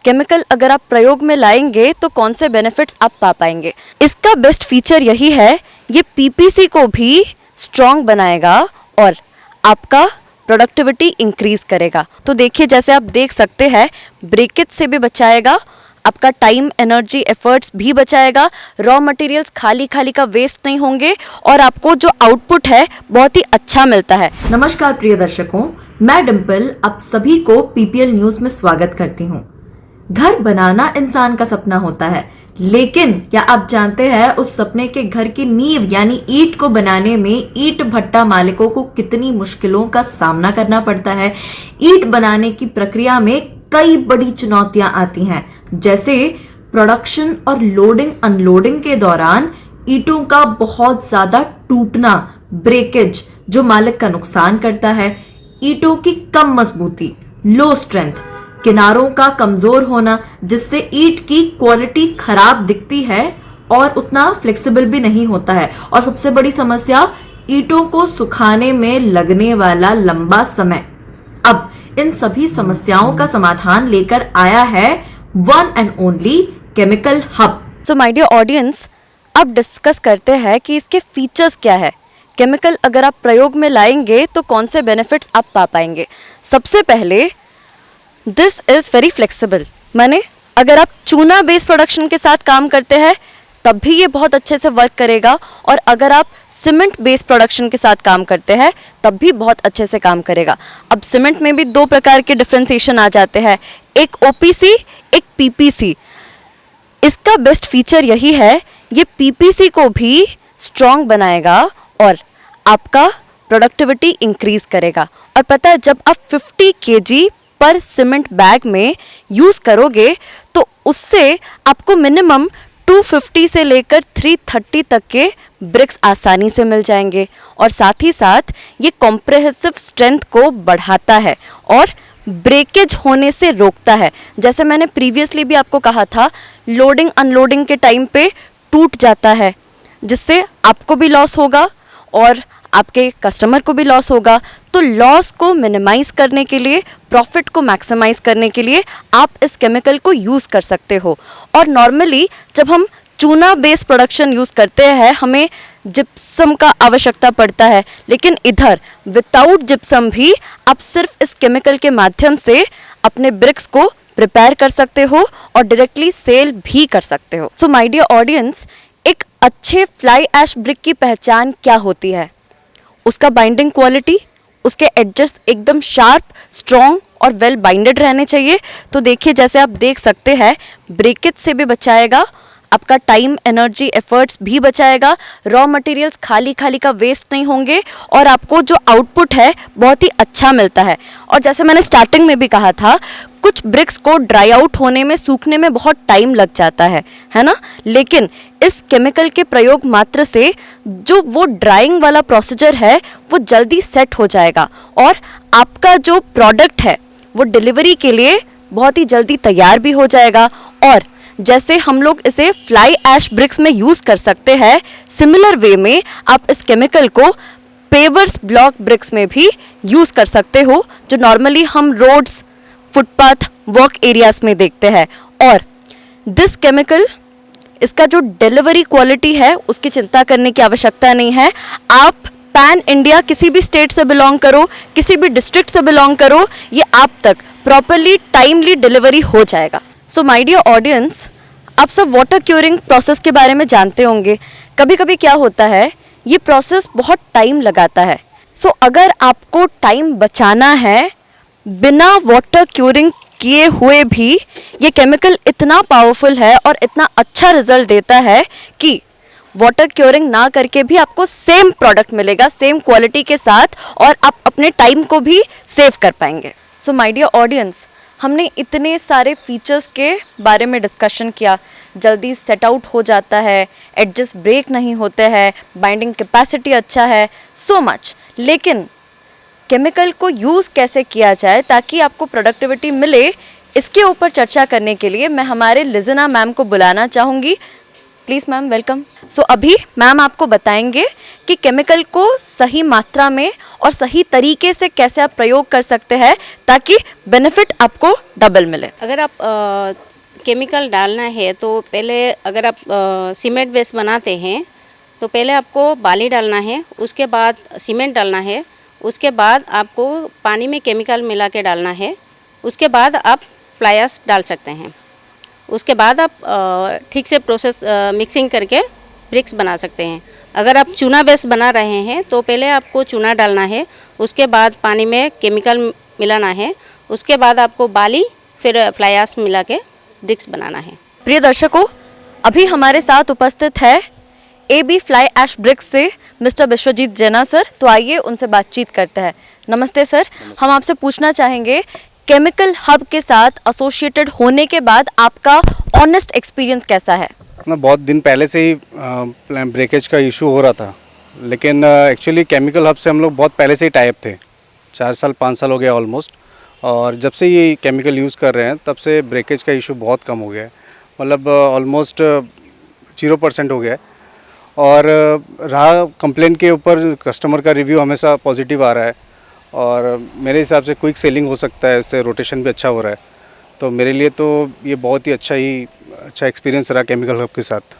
Chemical अगर आप प्रयोग में लाएंगे तो कौन से बेनिफिट्स आप पा पाएंगे। इसका बेस्ट फीचर यही है, ये पीपीसी को भी स्ट्रॉन्ग बनाएगा और आपका प्रोडक्टिविटी इंक्रीज करेगा। तो देखिए, जैसे आप देख सकते हैं, ब्रेकेज से भी बचाएगा, आपका टाइम, एनर्जी, एफर्ट्स भी बचाएगा, रॉ मटेरियल्स खाली खाली का वेस्ट नहीं होंगे और आपको जो आउटपुट है बहुत ही अच्छा मिलता है। नमस्कार प्रिय दर्शकों, मैं डिम्पल आप सभी को पीपीएल न्यूज में स्वागत करती हूँ। घर बनाना इंसान का सपना होता है, लेकिन क्या आप जानते हैं उस सपने के घर की नींव यानी ईंट को बनाने में ईंट भट्टा मालिकों को कितनी मुश्किलों का सामना करना पड़ता है। ईंट बनाने की प्रक्रिया में कई बड़ी चुनौतियां आती हैं, जैसे प्रोडक्शन और लोडिंग अनलोडिंग के दौरान ईंटों का बहुत ज्यादा टूटना, ब्रेकेज जो मालिक का नुकसान करता है, ईंटों की कम मजबूती, लो स्ट्रेंथ, किनारों का कमजोर होना जिससे ईंट की क्वालिटी खराब दिखती है और उतना फ्लेक्सिबल भी नहीं होता है, और सबसे बड़ी समस्या ईंटों को सुखाने में लगने वाला लंबा समय। अब इन सभी समस्याओं का समाधान लेकर आया है one and only chemical hub. So my dear audience, अब डिस्कस करते हैं कि इसके फीचर्स क्या है। केमिकल अगर आप प्रयोग में लाएंगे तो कौन से बेनिफिट्स आप पा पाएंगे। सबसे पहले, दिस इज वेरी फ्लेक्सिबल, माने अगर आप चूना बेस्ड प्रोडक्शन के साथ काम करते हैं तब भी ये बहुत अच्छे से वर्क करेगा, और अगर आप सीमेंट बेस्ड प्रोडक्शन के साथ काम करते हैं तब भी बहुत अच्छे से काम करेगा। अब सीमेंट में भी दो प्रकार के डिफ्रेंसिएशन आ जाते हैं, एक ओपीसी, एक पीपीसी। इसका बेस्ट फीचर यही है, ये पीपीसी को भी स्ट्रॉन्ग बनाएगा और आपका प्रोडक्टिविटी इंक्रीज करेगा। और पता है, जब आप 50 kg पर सीमेंट बैग में यूज करोगे तो उससे आपको मिनिमम 250 से लेकर 330 तक के ब्रिक्स आसानी से मिल जाएंगे, और साथ ही साथ ये कॉम्प्रिहेंसिव स्ट्रेंथ को बढ़ाता है और ब्रेकेज होने से रोकता है। जैसे मैंने प्रीवियसली भी आपको कहा था, लोडिंग अनलोडिंग के टाइम पे टूट जाता है, जिससे आपको भी लॉस होगा और आपके कस्टमर को भी लॉस होगा। तो लॉस को मिनिमाइज करने के लिए, प्रॉफिट को मैक्सिमाइज करने के लिए आप इस केमिकल को यूज़ कर सकते हो। और नॉर्मली जब हम चूना बेस्ड प्रोडक्शन यूज़ करते हैं हमें जिप्सम का आवश्यकता पड़ता है, लेकिन इधर विदाउट जिप्सम भी आप सिर्फ इस केमिकल के माध्यम से अपने ब्रिक्स को प्रिपेयर कर सकते हो और डायरेक्टली सेल भी कर सकते हो। सो माय डियर ऑडियंस, एक अच्छे फ्लाई ऐश ब्रिक की पहचान क्या होती है? उसका बाइंडिंग क्वालिटी, उसके एडजस्ट एकदम शार्प, स्ट्रॉन्ग और वेल बाइंडेड रहने चाहिए। तो देखिए, जैसे आप देख सकते हैं, ब्रेकेज से भी बचाएगा, आपका टाइम, एनर्जी, एफर्ट्स भी बचाएगा, रॉ मटेरियल्स खाली खाली का वेस्ट नहीं होंगे और आपको जो आउटपुट है बहुत ही अच्छा मिलता है। और जैसे मैंने स्टार्टिंग में भी कहा था, कुछ ब्रिक्स को ड्राई आउट होने में, सूखने में बहुत टाइम लग जाता है ना, लेकिन इस केमिकल के प्रयोग मात्र से जो वो ड्राइंग वाला प्रोसीजर है वो जल्दी सेट हो जाएगा और आपका जो प्रोडक्ट है वो डिलीवरी के लिए बहुत ही जल्दी तैयार भी हो जाएगा। और जैसे हम लोग इसे फ्लाई ऐश ब्रिक्स में यूज़ कर सकते हैं, सिमिलर वे में आप इस केमिकल को पेवर्स ब्लॉक ब्रिक्स में भी यूज़ कर सकते हो, जो नॉर्मली हम रोड्स, फुटपाथ, वर्क एरियाज में देखते हैं। और दिस केमिकल, इसका जो डिलीवरी क्वालिटी है उसकी चिंता करने की आवश्यकता नहीं है। आप पैन इंडिया किसी भी स्टेट से बिलोंग करो, किसी भी डिस्ट्रिक्ट से बिलोंग करो, ये आप तक प्रॉपरली टाइमली डिलीवरी हो जाएगा। सो माय डियर ऑडियंस, आप सब वाटर क्यूरिंग प्रोसेस के बारे में जानते होंगे। कभी कभी क्या होता है, ये प्रोसेस बहुत टाइम लगाता है। सो अगर आपको टाइम बचाना है, बिना वाटर क्यूरिंग किए हुए भी ये केमिकल इतना पावरफुल है और इतना अच्छा रिजल्ट देता है कि वाटर क्यूरिंग ना करके भी आपको सेम प्रोडक्ट मिलेगा, सेम क्वालिटी के साथ, और आप अपने टाइम को भी सेव कर पाएंगे। सो माय डियर ऑडियंस, हमने इतने सारे फीचर्स के बारे में डिस्कशन किया। जल्दी सेट आउट हो जाता है, एडजस्ट ब्रेक नहीं होते हैं, बाइंडिंग कैपेसिटी अच्छा है, सो मच। लेकिन केमिकल को यूज़ कैसे किया जाए ताकि आपको प्रोडक्टिविटी मिले, इसके ऊपर चर्चा करने के लिए मैं हमारे लिजना मैम को बुलाना चाहूँगी। Please ma'am welcome. सो अभी मैम आपको बताएंगे कि केमिकल को सही मात्रा में और सही तरीके से कैसे आप प्रयोग कर सकते हैं ताकि बेनिफिट आपको डबल मिले। अगर आप केमिकल डालना है तो पहले अगर आप सीमेंट बेस बनाते हैं तो पहले आपको बाली डालना है, उसके बाद सीमेंट डालना है, उसके बाद आपको पानी में केमिकल मिला के डालना है, उसके बाद आप फ्लाई ऐश डाल सकते हैं। उसके बाद आप ठीक से प्रोसेस मिक्सिंग करके ब्रिक्स बना सकते हैं। अगर आप चूना बेस बना रहे हैं तो पहले आपको चूना डालना है, उसके बाद पानी में केमिकल मिलाना है, उसके बाद आपको बाली फिर फ्लाई ऐश मिला के ब्रिक्स बनाना है। प्रिय दर्शकों, अभी हमारे साथ उपस्थित है AB फ्लाई ऐश ब्रिक्स से मिस्टर विश्वजीत जैना सर। तो आइए उनसे बातचीत करते हैं। नमस्ते सर। हम आपसे पूछना चाहेंगे केमिकल हब के साथ एसोसिएटेड होने के बाद आपका ऑनेस्ट एक्सपीरियंस कैसा है? ना बहुत दिन पहले से ही ब्रेकेज का इशू हो रहा था, लेकिन एक्चुअली केमिकल हब से हम लोग बहुत पहले से ही टाइप थे। 4 साल 5 साल हो गया ऑलमोस्ट, और जब से ये केमिकल यूज़ कर रहे हैं तब से ब्रेकेज का इशू बहुत कम हो गया है, मतलब ऑलमोस्ट 0% हो गया है। और रहा कंप्लेंट के ऊपर, कस्टमर का रिव्यू हमेशा पॉजिटिव आ रहा है और मेरे हिसाब से क्विक सेलिंग हो सकता है, इससे रोटेशन भी अच्छा हो रहा है। तो मेरे लिए तो ये बहुत ही अच्छा एक्सपीरियंस रहा केमिकल हब के साथ।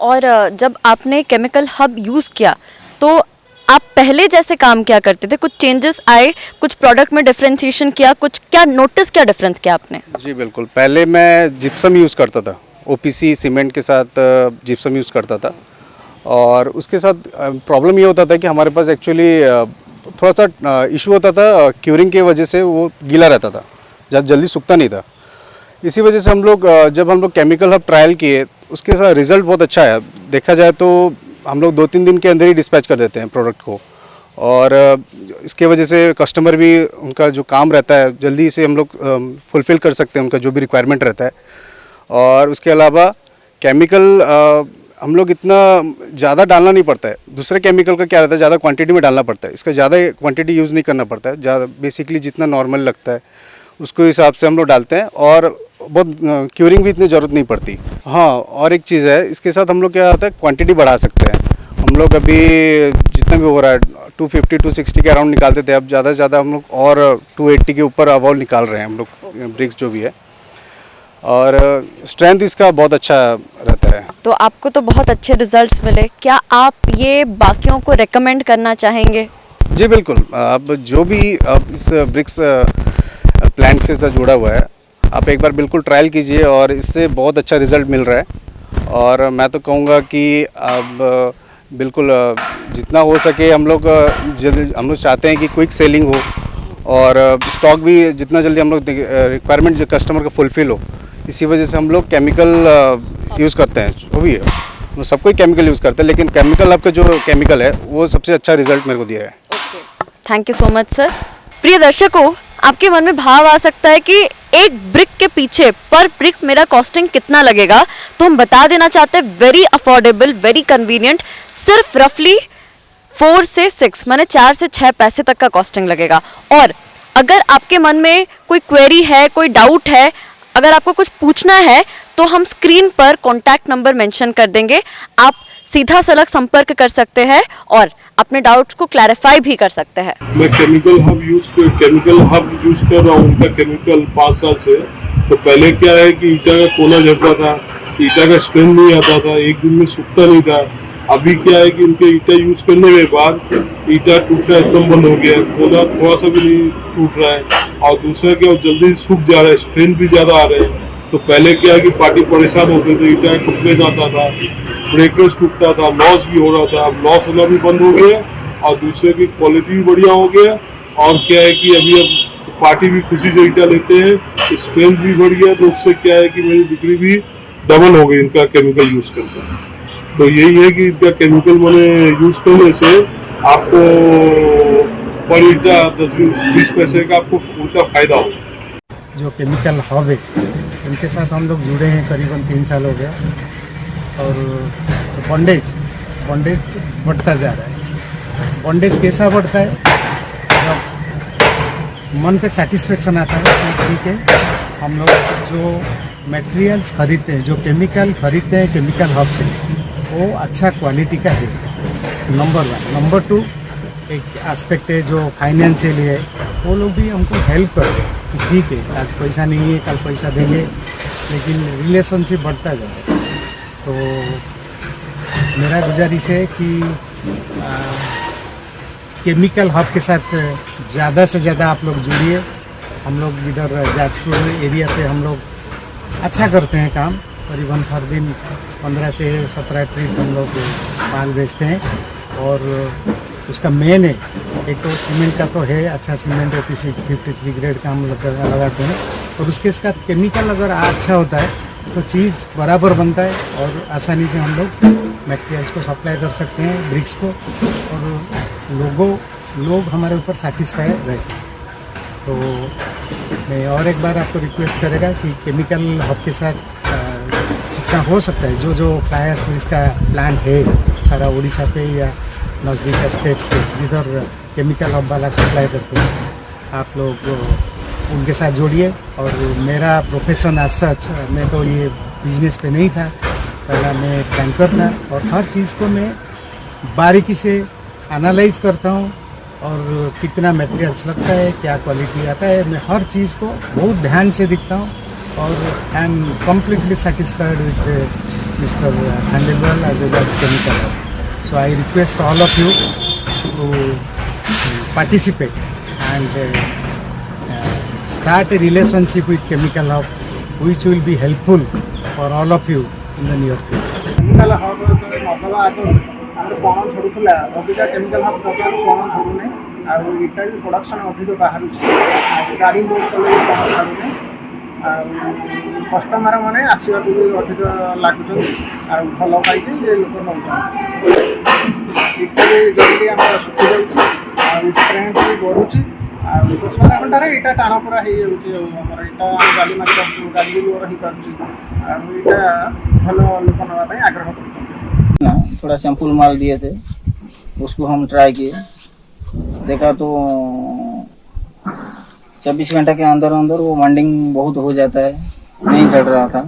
और जब आपने केमिकल हब यूज़ किया तो आप पहले जैसे काम क्या करते थे? कुछ चेंजेस आए, कुछ प्रोडक्ट में डिफरेंशिएशन किया, कुछ क्या डिफरेंस किया आपने? जी बिल्कुल, पहले मैं जिप्सम यूज़ करता था, OPC सीमेंट के साथ जिप्सम यूज़ करता था। और उसके साथ प्रॉब्लम ये होता था कि हमारे पास एक्चुअली थोड़ा सा इशू होता था, क्यूरिंग की वजह से वो गीला रहता था, जल्दी सूखता नहीं था। इसी वजह से जब हम लोग केमिकल हब ट्रायल किए, उसके साथ रिज़ल्ट बहुत अच्छा है। देखा जाए तो हम लोग 2-3 दिन के अंदर ही डिस्पैच कर देते हैं प्रोडक्ट को, और इसके वजह से कस्टमर भी, उनका जो काम रहता है जल्दी से हम लोग फुलफ़िल कर सकते हैं, उनका जो भी रिक्वायरमेंट रहता है। और उसके अलावा केमिकल हम लोग इतना ज़्यादा डालना नहीं पड़ता है। दूसरे केमिकल का क्या रहता है, ज़्यादा क्वांटिटी में डालना पड़ता है, इसका ज़्यादा क्वांटिटी यूज़ नहीं करना पड़ता है। ज़्यादा बेसिकली जितना नॉर्मल लगता है उसको हिसाब से हम लोग डालते हैं, और बहुत क्यूरिंग भी इतनी ज़रूरत नहीं पड़ती। हाँ, और एक चीज़ है, इसके साथ हम लोग क्या होता है, क्वांटिटी बढ़ा सकते हैं। हम लोग अभी जितना भी हो रहा है 250-260 के अराउंड निकालते थे, अब ज़्यादा से ज़्यादा हम लोग और 280 के ऊपर अबाउट निकाल रहे हैं हम लोग ब्रिक्स जो भी है, और स्ट्रेंथ इसका बहुत अच्छा रहता है। तो आपको तो बहुत अच्छे रिजल्ट्स मिले, क्या आप ये बाकियों को रेकमेंड करना चाहेंगे? जी बिल्कुल, अब जो भी अब इस ब्रिक्स प्लांट से साथ जुड़ा हुआ है, आप एक बार बिल्कुल ट्रायल कीजिए, और इससे बहुत अच्छा रिज़ल्ट मिल रहा है। और मैं तो कहूँगा कि अब बिल्कुल जितना हो सके हम लोग चाहते हैं कि क्विक सेलिंग हो, और स्टॉक भी जितना जल्दी हम लोग रिक्वायरमेंट जो कस्टमर का फुलफ़िल हो। इसी वजह से हम लोग केमिकल यूज़ करते हैं, जो भी है सब कोई केमिकल यूज़ करता है, लेकिन केमिकल हब का जो केमिकल है वो सबसे अच्छा रिजल्ट मेरे को दिया है। Thank you so much sir. प्रिय दर्शकों, आपके मन में भाव आ सकता है कि एक ब्रिक के पीछे पर ब्रिक मेरा कॉस्टिंग कितना लगेगा, तो हम बता देना चाहते हैं वेरी अफोर्डेबल, वेरी कन्वीनियंट, सिर्फ रफली 4 से 6 माने 4 से 6 पैसे तक का कॉस्टिंग लगेगा। और अगर आपके मन में कोई क्वेरी है, कोई डाउट है, अगर आपको कुछ पूछना है तो हम स्क्रीन पर कॉन्टैक्ट नंबर मेंशन कर देंगे, आप सीधा सलग संपर्क कर सकते हैं और अपने डाउट्स को क्लैरिफाई भी कर सकते हैं। मैं केमिकल हब यूज कर रहा हूँ, उनका केमिकल 5 साल से। तो पहले क्या है कि ईटा का कोना झड़ता था, ईटा का स्ट्रेंथ नहीं आता था, एक दिन में सूखता नहीं था। अभी क्या है कि उनके ईटा यूज करने के बाद ईटा टूटना एकदम बंद हो गया है, कोना थोड़ा सा भी नहीं टूट रहा है, और दूसरा क्या जल्दी सूख जा रहा है, स्ट्रेंथ भी ज़्यादा आ रहे हैं। तो पहले क्या है कि पार्टी परेशान होते थे, ईटा टूटने जाता था, ब्रेकर्स टूटता था, लॉस भी हो रहा था। अब लॉस होना भी बंद हो गया, और दूसरे की क्वालिटी भी बढ़िया हो गया। और क्या है कि अभी अब पार्टी भी खुशी से ईटा लेते हैं, स्ट्रेंथ भी बढ़ गया। तो उससे क्या है कि मेरी बिक्री भी डबल हो गई इनका केमिकल यूज़ करके। तो यही है कि इनका केमिकल मैंने यूज़ करने से आपको पर ईटा 10-20 पैसे का आपको उल्टा फ़ायदा हो। जो केमिकल हब है उनके साथ हम लोग जुड़े हैं करीबन 3 साल हो गया, और बॉन्डेज बढ़ता जा रहा है। बॉन्डेज कैसा बढ़ता है, जब मन पे सेटिस्फेक्शन आता है कि ठीक है हम लोग जो मटेरियल्स खरीदते हैं, जो केमिकल खरीदते हैं केमिकल हब से, वो अच्छा क्वालिटी का है, नंबर 1। नंबर 2 एक एस्पेक्ट है जो फाइनेंशियल है, वो लोग भी हमको हेल्प करते हैं कि ठीक है आज पैसा नहीं है कल पैसा देंगे, लेकिन रिलेशनशिप बढ़ता जाए। तो मेरा गुजारिश है कि केमिकल हब के साथ ज़्यादा से ज़्यादा आप लोग जुड़िए। हम लोग इधर जाजपुर एरिया पे हम लोग अच्छा करते हैं काम, करीबन हर दिन 15 से 17 ट्रिप हम लोग माल बेचते हैं। और उसका मेन है, एक तो सीमेंट का तो है, अच्छा सीमेंट OPC 53 ग्रेड का हम लगाते हैं, और उसके साथ केमिकल अगर अच्छा होता है तो चीज़ बराबर बनता है और आसानी से हम लोग मटेरियल्स को सप्लाई कर सकते हैं, ब्रिक्स को, और लोग हमारे ऊपर सेटिस्फाई रहते हैं। तो मैं और एक बार आपको रिक्वेस्ट करेगा कि केमिकल हब के साथ जितना हो सकता है, जो फ्लाई ऐश ब्रिक्स का प्लांट है सारा उड़ीसा पे या नज़दीक स्टेट्स पे जिधर केमिकल हब वाला सप्लाई करते हैं, आप लोग उनके साथ जोड़िए। और मेरा प्रोफेशन एज सच, मैं तो ये बिजनेस पे नहीं था, पहला मैं बैंकर था, और हर चीज़ को मैं बारीकी से एनालाइज करता हूँ, और कितना मटेरियल्स लगता है, क्या क्वालिटी आता है, मैं हर चीज़ को बहुत ध्यान से देखता हूँ। और I am completely satisfied with mister Khandelwal as well as chemical hub. So I request all of you to participate and start a relationship with chemical hub which will be helpful for all of you in the near future. Chemical hub Nadwa आगे आम कौन छड़ूला Abika chemical hub बजार कौन छड़ूने आटा भी production अधिक बाहर गाड़ी लोड कले कौन छाड़ूने कस्टमर मैंने आसवा भी अधिक लगुच भल पाई लोक नौ इटा भी जल्दी आम सुखी जाऊँगी ट्रेंड भी बढ़ुची 10-15 घंटे यहाँ टाण पूरा हो गाड़ी मारी पार्टी गाड़ी भी लोर हो पार्टी भल लोक नापी आग्रह कर। थोड़ा सैंपल माल दिए थे, उसको हम ट्राई किए, देखा तो 24 घंटे के अंदर अंदर वो वाइंडिंग बहुत हो जाता है, नहीं चढ़ रहा था।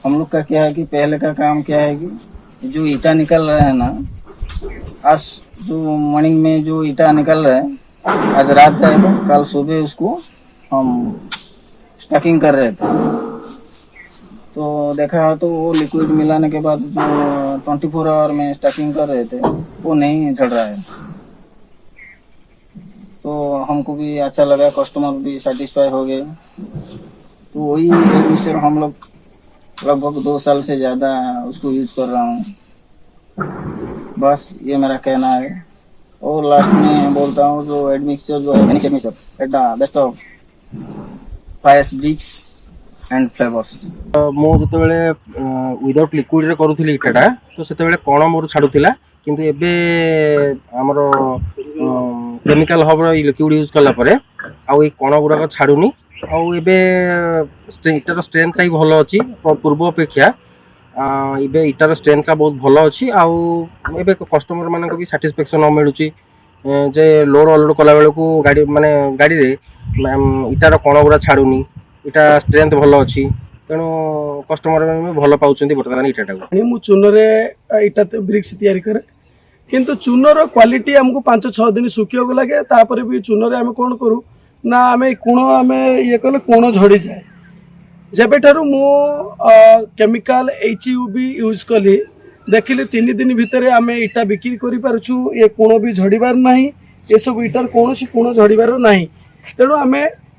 हम लोग का क्या है कि पहले का काम क्या है कि जो ईटा निकल रहा है ना, आज जो मॉर्निंग में जो ईटा निकल रहा है, आज रात जाएगा, कल सुबह उसको हम स्टैकिंग कर रहे थे, तो देखा तो वो लिक्विड मिलाने के बाद जो 24 आवर में स्टैकिंग कर रहे थे वो नहीं चढ़ रहा है। तो हमको भी अच्छा लगा, कस्टमर भी सेटिस्फाई हो गए। तो वही एक विषय हम लोग लगभग 2 साल से ज़्यादा उसको यूज कर रहा हूँ। बस ये मेरा कहना है। और लास्ट में बोलता हूँ जो एडमिक्सचर जो है at the best of fly bricks and flavours. मु जितेबाला विदाउट लिक्विड रे करूथली इटाटा, तो सेतेबाला कण मोर छाड़ुथिला, किंतु एबे हमर केमिकल हब लिक्विड यूज कला परे आउ ए कण गुराक छाड़ुनी, आउ एबे इटार स्ट्रेंथ भी भल अच्छी पूर्व अपेक्षा। इबे इटार स्ट्रेंथ का बहुत भल अच्छी, आउ एबे कस्टमर मानक भी सैटिस्फैक्शन मिलुची जे लोड अनलोड कला बेलू गाड़ी माने गाड़ी रे इटार कण गुरा छाड़ुनी, इटा स्ट्रेंथ भल अच्छी, तेणु कस्टमर भी भल पाउछंती बर्तमान इटाटा। मु चूनरे इटा ब्रिक्स तैयारी करे, किंतु चूनर क्वालिटी हमको 5-6 दिन सुखियों लगे, तापर भी चूनरे आम कौन करूँ ना आम कोण आम ये कले कोण झड़ी जाए। जेबेठारू मु केमिकल HUB यूज कली, देखिली 3 दिन भितर आम इटा बिक्री कर पारछु, ये कोण भी झड़बार ना, ये सब इटार कौन कोण झड़बार ना, तेणु आम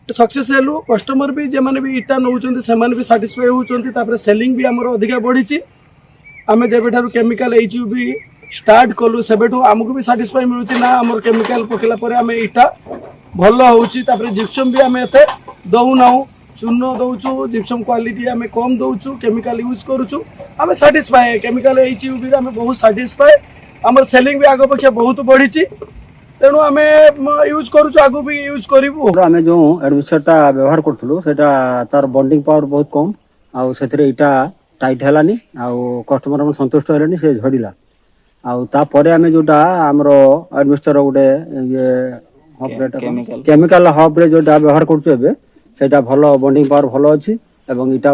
सक्सेस हेलु। कस्टमर भी जे माने भी इटा नौचंती से माने भी सैटिस्फाई होचंती, तापर सेलिंग भी हमर अधिका बढ़िची। आम जेबेठारू केमिकल HUB स्टार्ट कलु सेबेठू आमको भी सैटिस्फाई मिलुची ना, हमर केमिकल पकेला परे आम इटा भल होउची। तापर जिप्सम भी आम एते दउ ना, चून दौचु, जिप्सम क्वालिटी आम कम दौचु, केमिकल यूज करूँ, आम सैटिस्फाई। केमिकल HUB आम बहुत सैटिस्फाई, आमर सेलिंग भी आग पक्षा बहुत बढ़ी, तेणु आम यूज करूँ, आगु भी यूज करूँ। आम जो एडमिक्सचरटा व्यवहार करूँ सेटा तार बॉन्डिंग पावर बहुत कम, आउ से इटा टाइट है, आउ कस्टमर संतुष्ट है, से झड़ला। आउे आम जोटा आमर एडमिक्सचर गोटे ये केमिकल हब रे जोटा व्यवहार करूँ, ସେଇଟା ଭଲ ବଣ୍ଡିଂ ପାୱାର ଭଲ ଅଛି ଏବଂ ଇଟା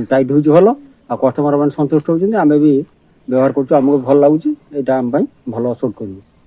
ଟାଇଟ୍ ହେଉଛି ଭଲ ଆଉ କଷ୍ଟମର ମାନେ ସନ୍ତୁଷ୍ଟ ହେଉଛନ୍ତି ଆମେ ବି ବ୍ୟବହାର କରୁଛୁ ଆମକୁ ଭଲ ଲାଗୁଛି ଏଇଟା ଆମ ପାଇଁ ଭଲ ସୁଟ୍ କରିବ।